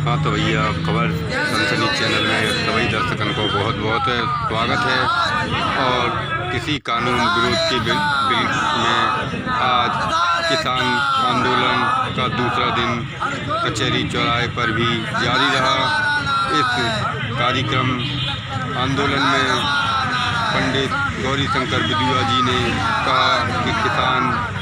हाँ तो भैया खबर सनसनी चैनल में सभी दर्शकों को बहुत बहुत स्वागत है। और किसी कानून विरोध के बिल में आज किसान आंदोलन का दूसरा दिन कचहरी चौराहे पर भी जारी रहा। इस कार्यक्रम आंदोलन में पंडित गौरीशंकर बिदुआ जी ने कहा कि किसान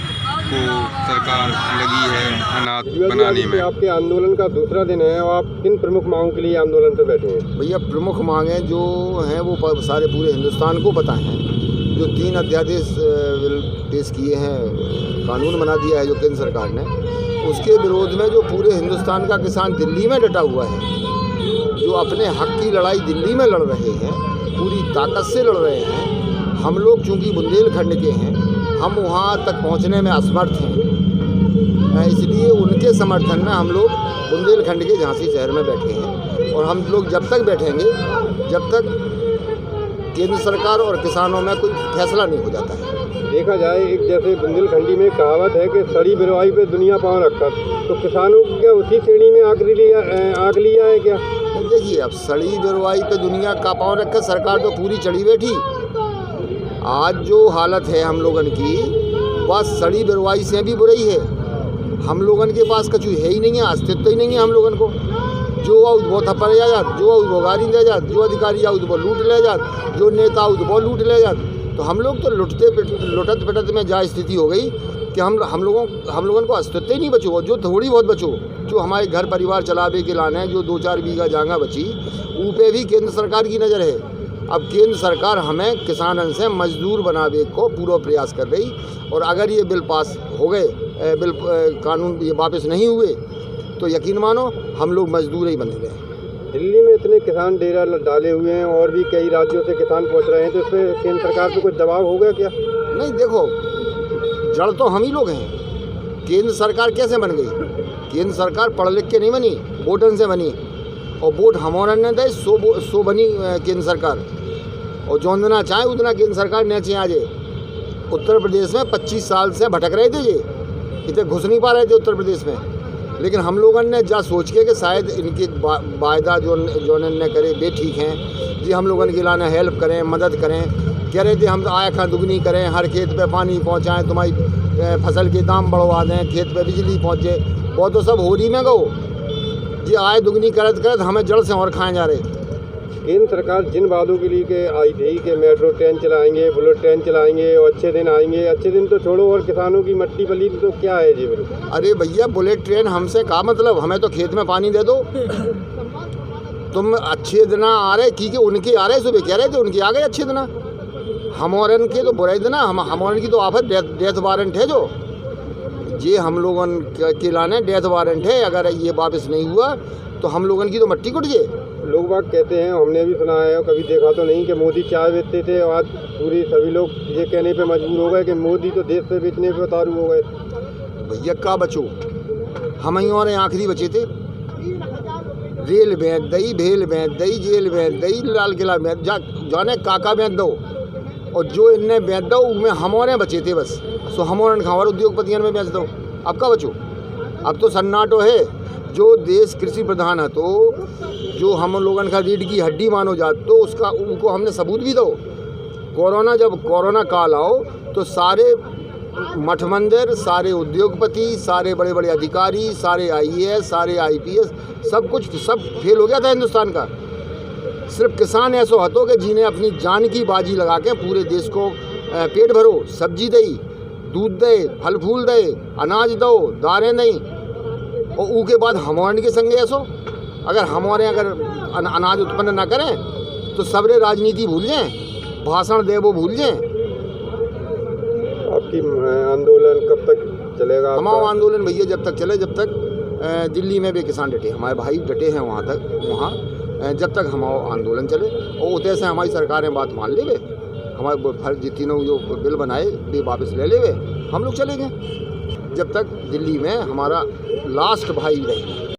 को सरकार लगी है अनाज बनाने में। आपके आंदोलन का दूसरा दिन है और आप किन प्रमुख मांगों के लिए आंदोलन पर बैठे हैं? भैया प्रमुख मांगें जो हैं वो सारे पूरे हिंदुस्तान को पता हैं। जो 3 अध्यादेश पेश किए हैं, कानून बना दिया है जो केंद्र सरकार ने, उसके विरोध में जो पूरे हिंदुस्तान का किसान दिल्ली में डटा हुआ है, जो अपने हक की लड़ाई दिल्ली में लड़ रहे हैं, पूरी ताकत से लड़ रहे हैं। हम लोग चूँकि बुंदेलखंड के हैं, हम वहाँ तक पहुँचने में असमर्थ हैं, इसलिए उनके समर्थन में हम लोग बुंदेलखंड के झांसी शहर में बैठे हैं। और हम लोग जब तक बैठेंगे जब तक केंद्र सरकार और किसानों में कोई फैसला नहीं हो जाता है। देखा जाए एक जैसे बुंदेलखंडी में कहावत है कि सड़ी बिरवाई पे दुनिया पाँव रखा, तो किसानों को क्या उसी श्रेणी में आंक लिया है क्या? देखिए, अब सड़ी बिरवाई पे दुनिया का पाँव रखा, सरकार तो पूरी चढ़ी बैठी। आज जो हालत है हम लोगन की, वह सड़ी बिरवाई से भी बुरी है। हम लोगन के पास कछु है ही नहीं है, अस्तित्व ही नहीं है हम लोगन को। जो आउद वो थप्पड़ ले जात, जो आउद वो गाड़ी ले जात, जो अधिकारी आउद वो लूट ले जात, जो नेता आउद वो लूट ले जात। तो हम लोग तो लुटत पिटत में जा स्थिति हो गई कि हम लोगन को अस्तित्व ही नहीं बचो। जो थोड़ी बहुत बचो, जो हमारे घर परिवार चलावे के लाने, जो 2-4 बीघा जगह बची, ऊपे भी केंद्र सरकार की नज़र है। अब केंद्र सरकार हमें किसानन से मजदूर बनावे को पूरा प्रयास कर रही। और अगर ये बिल पास हो गए, कानून ये वापस नहीं हुए, तो यकीन मानो हम लोग मजदूर ही बने रहे। दिल्ली में इतने किसान डेरा डाले हुए हैं और भी कई राज्यों से किसान पहुंच रहे हैं, तो इस पर केंद्र सरकार पे कुछ दबाव होगा क्या? नहीं, देखो, जड़ तो हम ही लोग हैं। केंद्र सरकार कैसे बन गई? केंद्र सरकार पढ़ लिख के नहीं बनी, वोटन से बनी। और वोट हमारा ने दे सो बनी केंद्र सरकार। और जो देना चाहे उतना केंद्र सरकार नीचे आ जाए। उत्तर प्रदेश में 25 साल से भटक रहे थे, ये इतने घुस नहीं पा रहे थे उत्तर प्रदेश में। लेकिन हम लोगों ने जा सोच के कि शायद इनके वायदा जो ने करे वे ठीक हैं जी, हम लोगों के लाना हेल्प करें, मदद करें। कह रहे थे हम आय खा दुगनी करें, हर खेत पे पानी पहुंचाएं, तुम्हारी फसल के दाम बढ़वा दें, खेत पे बिजली पहुंचे। वो तो सब होरी में गो जी, आय दुगनी करत हमें जड़ से और खाए जा रहे। केंद्र सरकार जिन वादों के लिए के आई थी कि मेट्रो ट्रेन चलाएंगे, बुलेट ट्रेन चलाएंगे और अच्छे दिन आएंगे, अच्छे दिन तो छोड़ो, और किसानों की मट्टी पली तो क्या है जी? अरे भैया, बुलेट ट्रेन हमसे का मतलब? हमें तो खेत में पानी दे दो। तुम अच्छे दिन आ रहे की उनके आ रहे, सुबह कह रहे थे उनके आ गए अच्छे दिन। हमारन के तो बुराई देना, हमारन की तो आफत डेथ वारंट है। जो ये हम लोगों के लाने डेथ वारंट है। अगर ये वापस नहीं हुआ तो हम लोगों की तो मट्टी कुट जाए। लोग बाग कहते हैं, हमने भी सुना है और कभी देखा तो नहीं, कि मोदी चाय बेचते थे और आज पूरी सभी लोग ये कहने पे मजबूर हो गए कि मोदी तो देश से बेचने पे उतारू हो गए। भैया का बचो, हम ही और आखिरी बचे थे। रेल बेच दई, भेल बेच दई, जेल बेच दई, लाल किला बेच जाने काका बेच दो। और जो इनने बेच दो उनमें हमारे बचे थे बस। सो हमारे खावर उद्योगपतियों में बेच दो। अब का बचो? अब तो सन्नाटो है। जो देश कृषि प्रधान है, तो जो हम लोगों का रीढ़ की हड्डी मानो जात, तो उसका उनको हमने सबूत भी दो। जब कोरोना काल आओ तो सारे मठ मंदिर, सारे उद्योगपति, सारे बड़े बड़े अधिकारी, सारे IAS, सारे IPS, सब फेल हो गया था हिंदुस्तान का। सिर्फ किसान ऐसा हतो कि जिन्हें अपनी जान की बाजी लगा के पूरे देश को पेट भरो, सब्जी दे, दूध दे, फल फूल दे, अनाज दो, दारें नहीं। और उसके बाद हमारे के संगे ऐसो, अगर अनाज उत्पन्न ना करें तो सबरे राजनीति भूल जाएं, भाषण दे वो भूल जाएं। आपकी आंदोलन कब तक चलेगा? हमारा आंदोलन भैया जब तक चले, जब तक दिल्ली में भी किसान डटे, हमारे भाई डटे हैं वहाँ जब तक हमारा आंदोलन चले। और उतने से हमारी सरकारें बात मान लेवे, हमारे तीनों जो बिल बनाए वे वापस ले लेवे, हम लोग चले गए। जब तक दिल्ली में हमारा लास्ट भाई रहे।